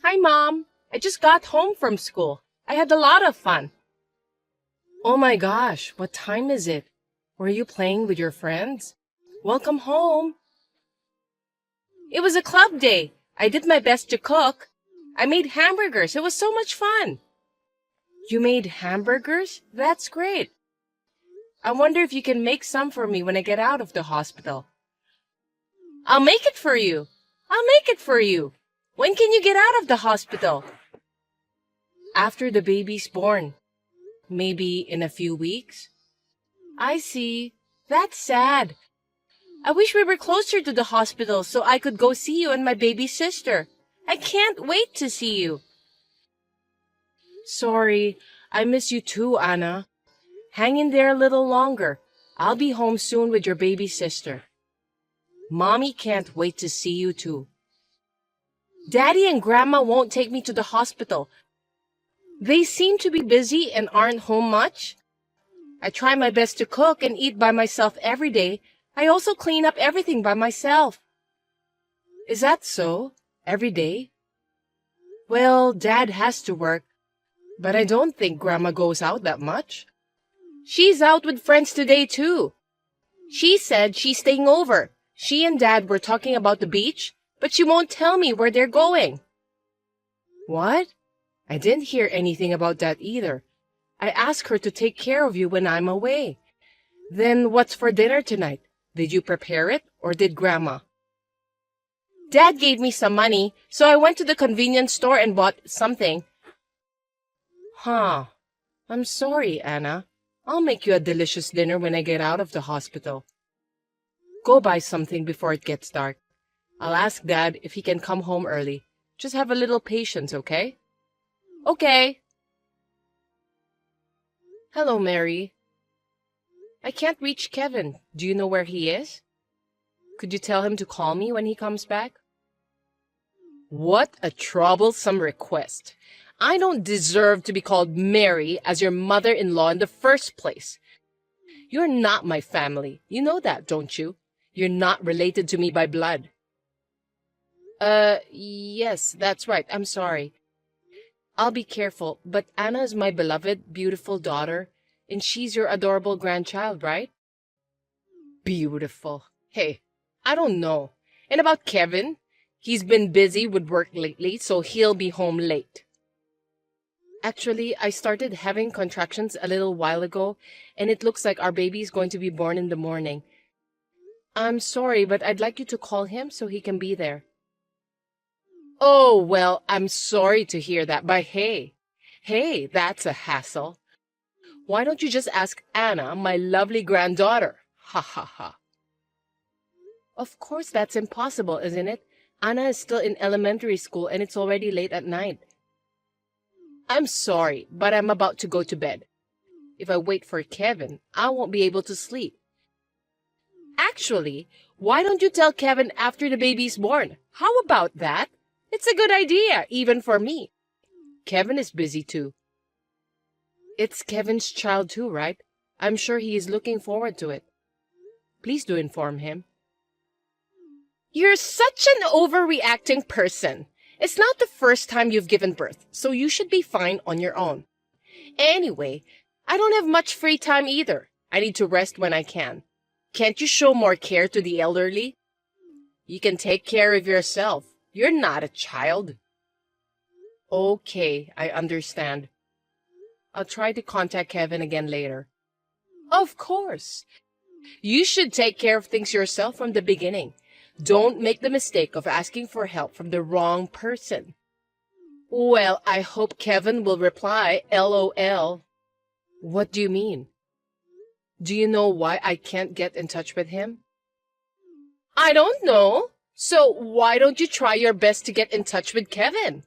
Hi, Mom. I just got home from school. I had a lot of fun. Oh my gosh, what time is it? Were you playing with your friends? Welcome home. It was a club day. I did my best to cook. I made hamburgers. It was so much fun. You made hamburgers? That's great. I wonder if you can make some for me when I get out of the hospital. I'll make it for you. I'll make it for you. When can you get out of the hospital? After the baby's born. Maybe in a few weeks. I see. That's sad. I wish we were closer to the hospital so I could go see you and my baby sister. I can't wait to see you. Sorry, I miss you too, Anna. Hang in there a little longer. I'll be home soon with your baby sister. Mommy can't wait to see you too. Daddy and Grandma won't take me to the hospital. They seem to be busy and aren't home much. I try my best to cook and eat by myself every day. I also clean up everything by myself. Is that so? Every day? Well, Dad has to work, but I don't think Grandma goes out that much. She's out with friends today, too. She said she's staying over. She and Dad were talking about the beach, but she won't tell me where they're going. What? I didn't hear anything about that either. I asked her to take care of you when I'm away. Then what's for dinner tonight? Did you prepare it, or did Grandma? Dad gave me some money, so I went to the convenience store and bought something. Huh. I'm sorry, Anna. I'll make you a delicious dinner when I get out of the hospital. Go buy something before it gets dark. I'll ask Dad if he can come home early. Just have a little patience, okay? Okay. Hello, Mary. I can't reach Kevin. Do you know where he is? Could you tell him to call me when he comes back? What a troublesome request. I don't deserve to be called Mary as your mother-in-law in the first place. You're not my family. You know that, don't you? You're not related to me by blood. Yes, that's right. I'm sorry. I'll be careful, but Anna is my beloved, beautiful daughter, and she's your adorable grandchild, right? Beautiful. Hey, I don't know. And about Kevin? He's been busy with work lately, so he'll be home late. Actually, I started having contractions a little while ago, and it looks like our baby is going to be born in the morning. I'm sorry, but I'd like you to call him so he can be there. Oh, well, I'm sorry to hear that, but hey, that's a hassle. Why don't you just ask Anna, my lovely granddaughter? Ha ha ha. Of course that's impossible, isn't it? Anna is still in elementary school and it's already late at night. I'm sorry, but I'm about to go to bed. If I wait for Kevin, I won't be able to sleep. Actually, why don't you tell Kevin after the baby's born? How about that? It's a good idea, even for me. Kevin is busy too. It's Kevin's child too, right? I'm sure he is looking forward to it. Please do inform him. You're such an overreacting person. It's not the first time you've given birth, so you should be fine on your own. Anyway, I don't have much free time either. I need to rest when I can. Can't you show more care to the elderly? You can take care of yourself. You're not a child. Okay, I understand. I'll try to contact Kevin again later. Of course. You should take care of things yourself from the beginning. Don't make the mistake of asking for help from the wrong person. Well, I hope Kevin will reply, LOL. What do you mean? Do you know why I can't get in touch with him? I don't know. So why don't you try your best to get in touch with Kevin?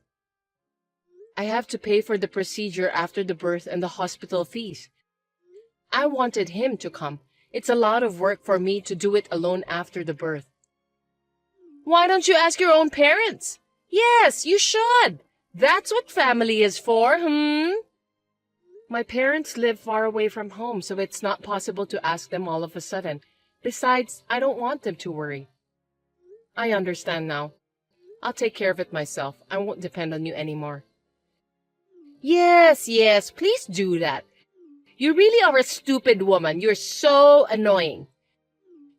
I have to pay for the procedure after the birth and the hospital fees. I wanted him to come. It's a lot of work for me to do it alone after the birth. Why don't you ask your own parents? Yes, you should. That's what family is for, My parents live far away from home, so it's not possible to ask them all of a sudden. Besides, I don't want them to worry. I understand now. I'll take care of it myself. I won't depend on you anymore. Yes, yes, please do that. You really are a stupid woman. You're so annoying.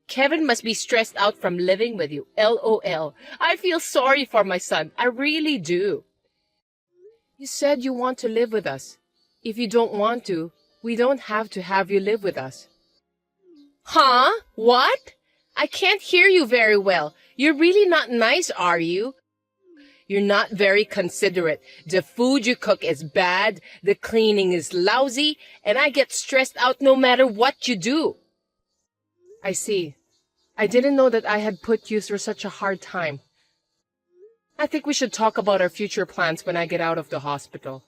Kevin must be stressed out from living with you. LOL. I feel sorry for my son. I really do. You said you want to live with us. If you don't want to, we don't have to have you live with us. Huh? What? I can't hear you very well. You're really not nice, are you? You're not very considerate. The food you cook is bad, the cleaning is lousy, and I get stressed out no matter what you do. I see. I didn't know that I had put you through such a hard time. I think we should talk about our future plans when I get out of the hospital.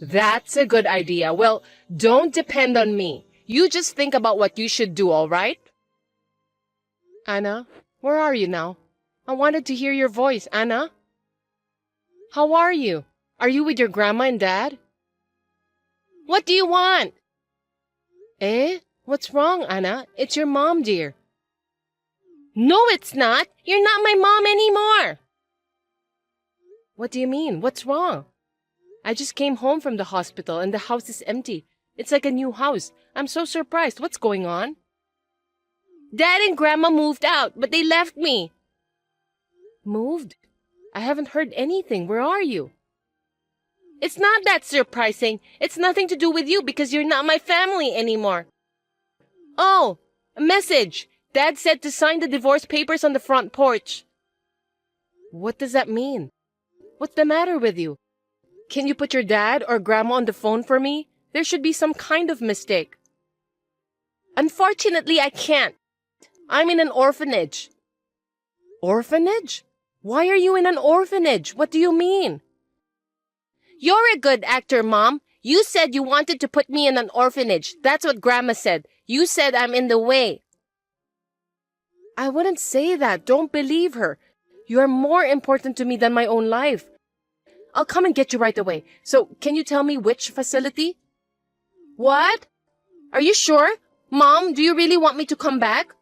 That's a good idea. Well, don't depend on me. You just think about what you should do, all right? Anna, where are you now? I wanted to hear your voice, Anna. How are you? Are you with your grandma and dad? What do you want? Eh? What's wrong, Anna? It's your mom, dear. No, it's not. You're not my mom anymore. What do you mean? What's wrong? I just came home from the hospital and the house is empty. It's like a new house. I'm so surprised. What's going on? Dad and Grandma moved out, but they left me. Moved? I haven't heard anything. Where are you? It's not that surprising. It's nothing to do with you because you're not my family anymore. Oh, a message. Dad said to sign the divorce papers on the front porch. What does that mean? What's the matter with you? Can you put your dad or grandma on the phone for me? There should be some kind of mistake. Unfortunately, I can't. I'm in an orphanage. Orphanage? Why are you in an orphanage? What do you mean? You're a good actor, Mom. You said you wanted to put me in an orphanage. That's what Grandma said. You said I'm in the way. I wouldn't say that. Don't believe her. You are more important to me than my own life. I'll come and get you right away. So, can you tell me which facility? What? Are you sure? Mom, do you really want me to come back?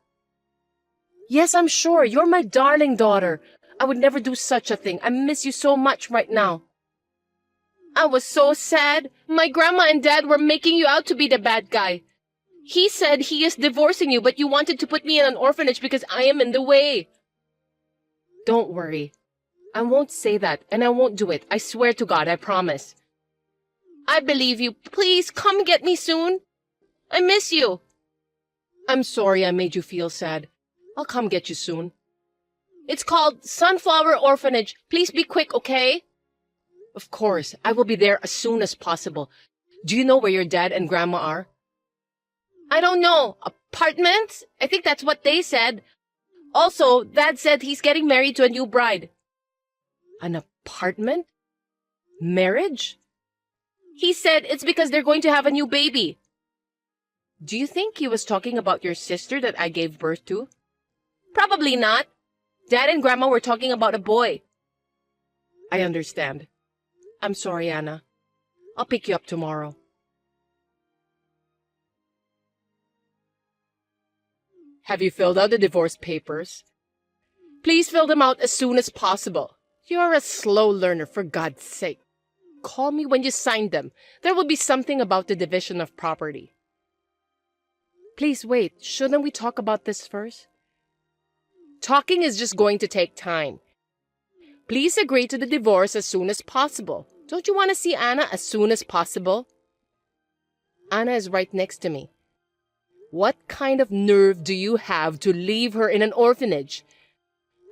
Yes, I'm sure. You're my darling daughter. I would never do such a thing. I miss you so much right now. I was so sad. My grandma and dad were making you out to be the bad guy. He said he is divorcing you, but you wanted to put me in an orphanage because I am in the way. Don't worry. I won't say that, and I won't do it. I swear to God, I promise. I believe you. Please, come get me soon. I miss you. I'm sorry I made you feel sad. I'll come get you soon. It's called Sunflower Orphanage. Please be quick, okay? Of course, I will be there as soon as possible. Do you know where your dad and grandma are? I don't know. Apartments? I think that's what they said. Also, Dad said he's getting married to a new bride. An apartment? Marriage? He said it's because they're going to have a new baby. Do you think he was talking about your sister that I gave birth to? Probably not. Dad and Grandma were talking about a boy. I understand. I'm sorry, Anna. I'll pick you up tomorrow. Have you filled out the divorce papers? Please fill them out as soon as possible. You're a slow learner, for God's sake. Call me when you sign them. There will be something about the division of property. Please wait. Shouldn't we talk about this first? Talking is just going to take time. Please agree to the divorce as soon as possible. Don't you want to see Anna as soon as possible? Anna is right next to me. What kind of nerve do you have to leave her in an orphanage?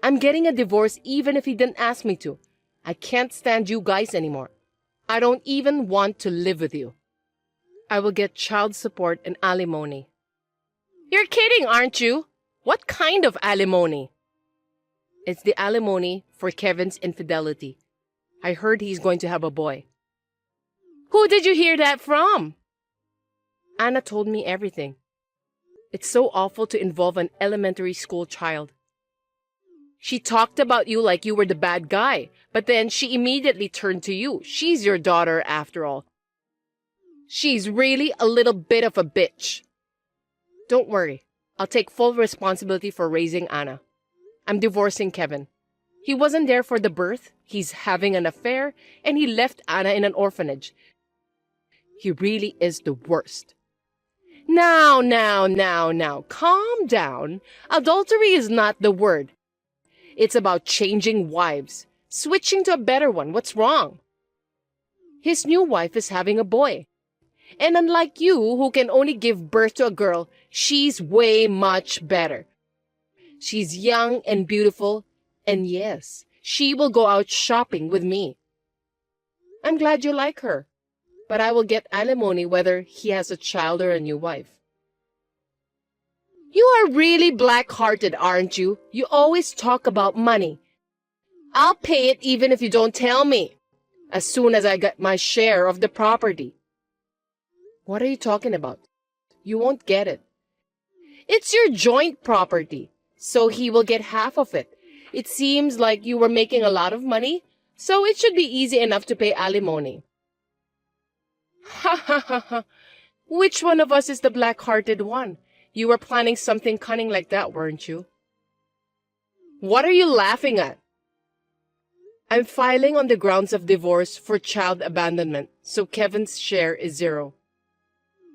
I'm getting a divorce even if he didn't ask me to. I can't stand you guys anymore. I don't even want to live with you. I will get child support and alimony. You're kidding, aren't you? What kind of alimony? It's the alimony for Kevin's infidelity. I heard he's going to have a boy. Who did you hear that from? Anna told me everything. It's so awful to involve an elementary school child. She talked about you like you were the bad guy, but then she immediately turned to you. She's your daughter after all. She's really a little bit of a bitch. Don't worry. I'll take full responsibility for raising Anna. I'm divorcing Kevin. He wasn't there for the birth, he's having an affair, and he left Anna in an orphanage. He really is the worst. Now, calm down. Adultery is not the word. It's about changing wives, switching to a better one. What's wrong? His new wife is having a boy. And unlike you, who can only give birth to a girl, she's way much better. She's young and beautiful, and yes, she will go out shopping with me. I'm glad you like her, but I will get alimony whether he has a child or a new wife. You are really black-hearted, aren't you? You always talk about money. I'll pay it even if you don't tell me, as soon as I get my share of the property. What are you talking about? You won't get it. It's your joint property, so he will get half of it. It seems like you were making a lot of money, so it should be easy enough to pay alimony. Ha ha ha ha. Which one of us is the black-hearted one? You were planning something cunning like that, weren't you? What are you laughing at? I'm filing on the grounds of divorce for child abandonment, so Kevin's share is 0.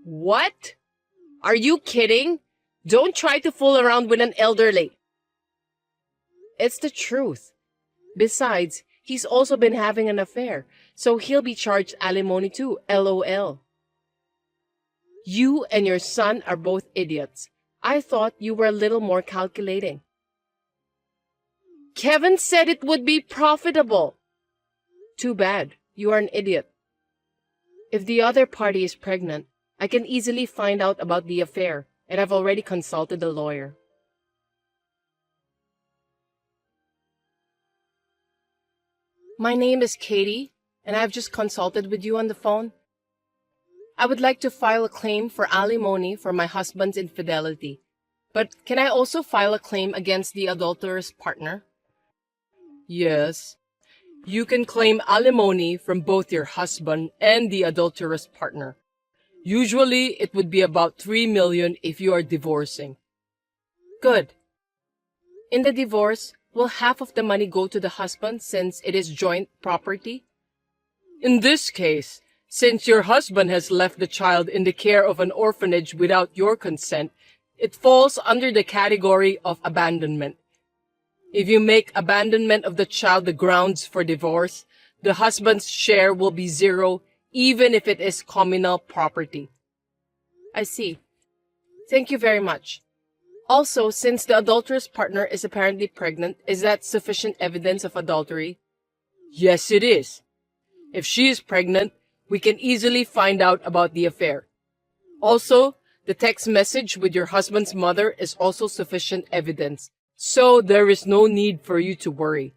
What? Are you kidding? Don't try to fool around with an elderly. It's the truth. Besides, he's also been having an affair, so he'll be charged alimony too, LOL. You and your son are both idiots. I thought you were a little more calculating. Kevin said it would be profitable. Too bad. You are an idiot. If the other party is pregnant, I can easily find out about the affair, and I've already consulted a lawyer. My name is Katie, and I've just consulted with you on the phone. I would like to file a claim for alimony for my husband's infidelity, but can I also file a claim against the adulterous partner? Yes. You can claim alimony from both your husband and the adulterous partner. Usually, it would be about $3 million if you are divorcing. Good. In the divorce, will half of the money go to the husband since it is joint property? In this case, since your husband has left the child in the care of an orphanage without your consent, it falls under the category of abandonment. If you make abandonment of the child the grounds for divorce, the husband's share will be 0, even if it is communal property. I see. Thank you very much. Also, since the adulterous partner is apparently pregnant, is that sufficient evidence of adultery? Yes, it is. If she is pregnant, we can easily find out about the affair. Also, the text message with your husband's mother is also sufficient evidence, so there is no need for you to worry.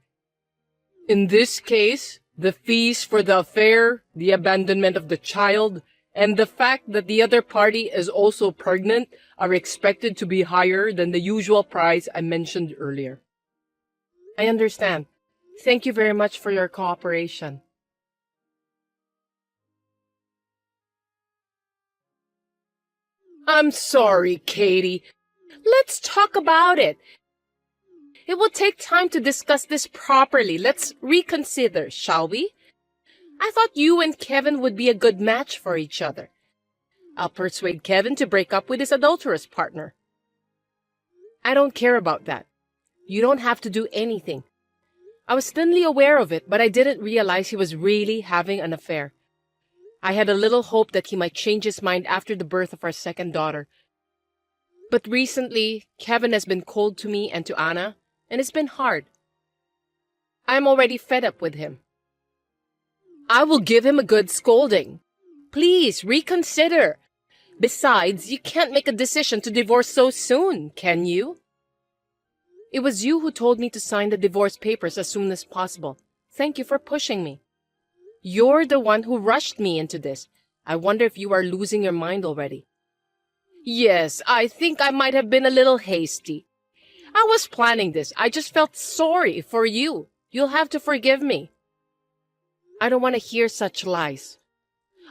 In this case, the fees for the affair, the abandonment of the child, and the fact that the other party is also pregnant are expected to be higher than the usual price I mentioned earlier. I understand. Thank you very much for your cooperation. I'm sorry, Katie. Let's talk about it. It will take time to discuss this properly. Let's reconsider, shall we? I thought you and Kevin would be a good match for each other. I'll persuade Kevin to break up with his adulterous partner. I don't care about that. You don't have to do anything. I was thinly aware of it, but I didn't realize he was really having an affair. I had a little hope that he might change his mind after the birth of our second daughter. But recently, Kevin has been cold to me and to Anna, and it's been hard. I'm already fed up with him. I will give him a good scolding. Please, reconsider. Besides, you can't make a decision to divorce so soon, can you? It was you who told me to sign the divorce papers as soon as possible. Thank you for pushing me. You're the one who rushed me into this. I wonder if you are losing your mind already. Yes, I think I might have been a little hasty. I was planning this. I just felt sorry for you. You'll have to forgive me. I don't want to hear such lies.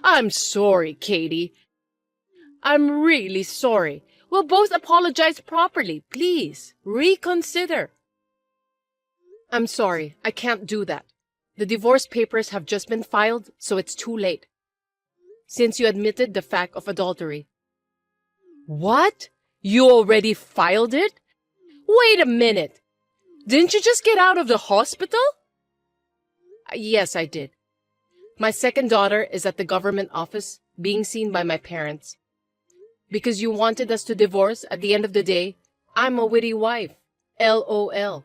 I'm sorry, Katie. I'm really sorry. We'll both apologize properly. Please, reconsider. I'm sorry, I can't do that. The divorce papers have just been filed, so it's too late. Since you admitted the fact of adultery. What? You already filed it? Wait a minute. Didn't you just get out of the hospital? Yes, I did. My second daughter is at the government office, being seen by my parents. Because you wanted us to divorce, at the end of the day, I'm a witty wife. LOL.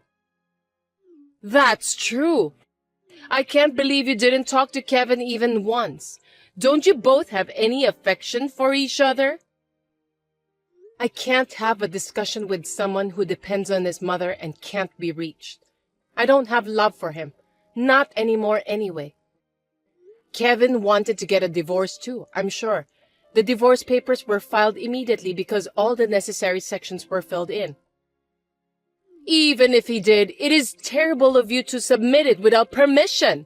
That's true. I can't believe you didn't talk to Kevin even once. Don't you both have any affection for each other? I can't have a discussion with someone who depends on his mother and can't be reached. I don't have love for him. Not anymore anyway. Kevin wanted to get a divorce too, I'm sure. The divorce papers were filed immediately because all the necessary sections were filled in. Even if he did, it is terrible of you to submit it without permission.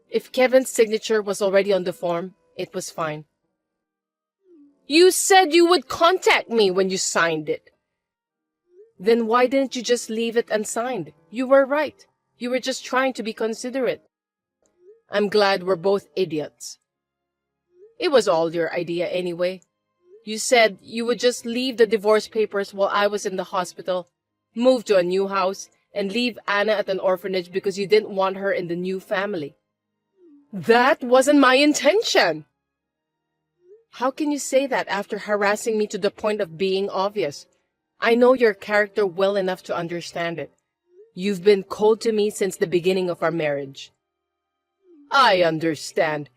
If Kevin's signature was already on the form, it was fine. You said you would contact me when you signed it. Then why didn't you just leave it unsigned? You were right. You were just trying to be considerate. I'm glad we're both idiots. It was all your idea anyway. You said you would just leave the divorce papers while I was in the hospital, move to a new house, and leave Anna at an orphanage because you didn't want her in the new family. That wasn't my intention. How can you say that after harassing me to the point of being obvious? I know your character well enough to understand it. You've been cold to me since the beginning of our marriage. I understand.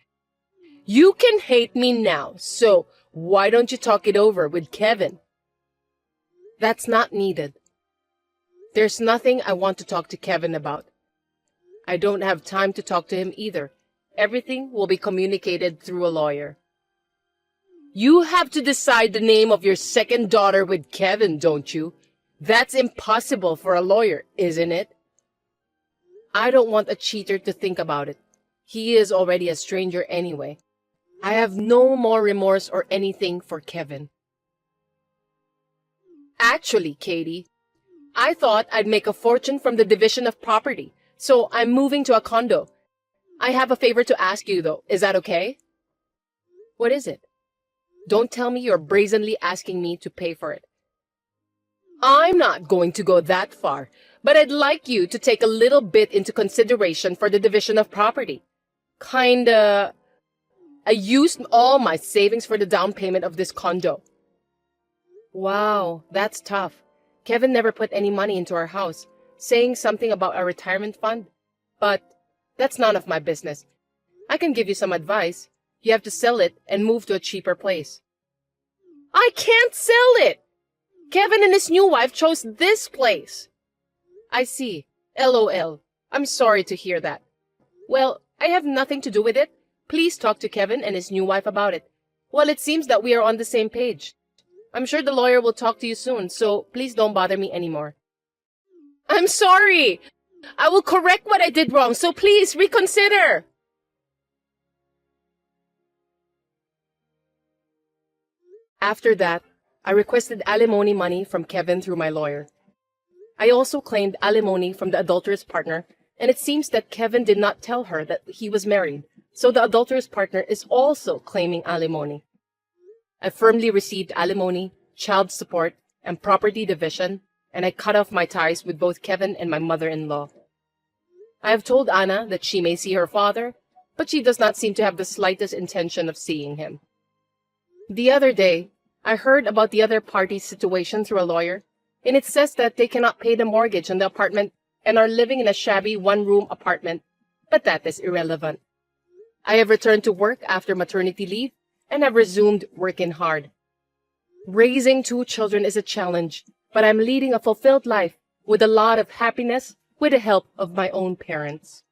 You can hate me now, so why don't you talk it over with Kevin? That's not needed. There's nothing I want to talk to Kevin about. I don't have time to talk to him either. Everything will be communicated through a lawyer. You have to decide the name of your second daughter with Kevin, don't you? That's impossible for a lawyer, isn't it? I don't want a cheater to think about it. He is already a stranger anyway. I have no more remorse or anything for Kevin. Actually, Katie, I thought I'd make a fortune from the division of property, so I'm moving to a condo. I have a favor to ask you, though. Is that okay? What is it? Don't tell me you're brazenly asking me to pay for it. I'm not going to go that far, but I'd like you to take a little bit into consideration for the division of property. I used all my savings for the down payment of this condo. Wow, that's tough. Kevin never put any money into our house, saying something about a retirement fund. But that's none of my business. I can give you some advice. You have to sell it and move to a cheaper place. I can't sell it! Kevin and his new wife chose this place. I see. LOL. I'm sorry to hear that. Well, I have nothing to do with it. Please talk to Kevin and his new wife about it. Well, it seems that we are on the same page. I'm sure the lawyer will talk to you soon, so please don't bother me anymore. I'm sorry! I will correct what I did wrong, so please reconsider! After that, I requested alimony money from Kevin through my lawyer. I also claimed alimony from the adulterous partner, and it seems that Kevin did not tell her that he was married, so the adulterous partner is also claiming alimony. I firmly received alimony, child support, and property division, and I cut off my ties with both Kevin and my mother-in-law. I have told Anna that she may see her father, but she does not seem to have the slightest intention of seeing him. The other day, I heard about the other party's situation through a lawyer, and it says that they cannot pay the mortgage on the apartment and are living in a shabby one-room apartment, but that is irrelevant. I have returned to work after maternity leave and have resumed working hard. Raising 2 children is a challenge, but I'm leading a fulfilled life with a lot of happiness with the help of my own parents.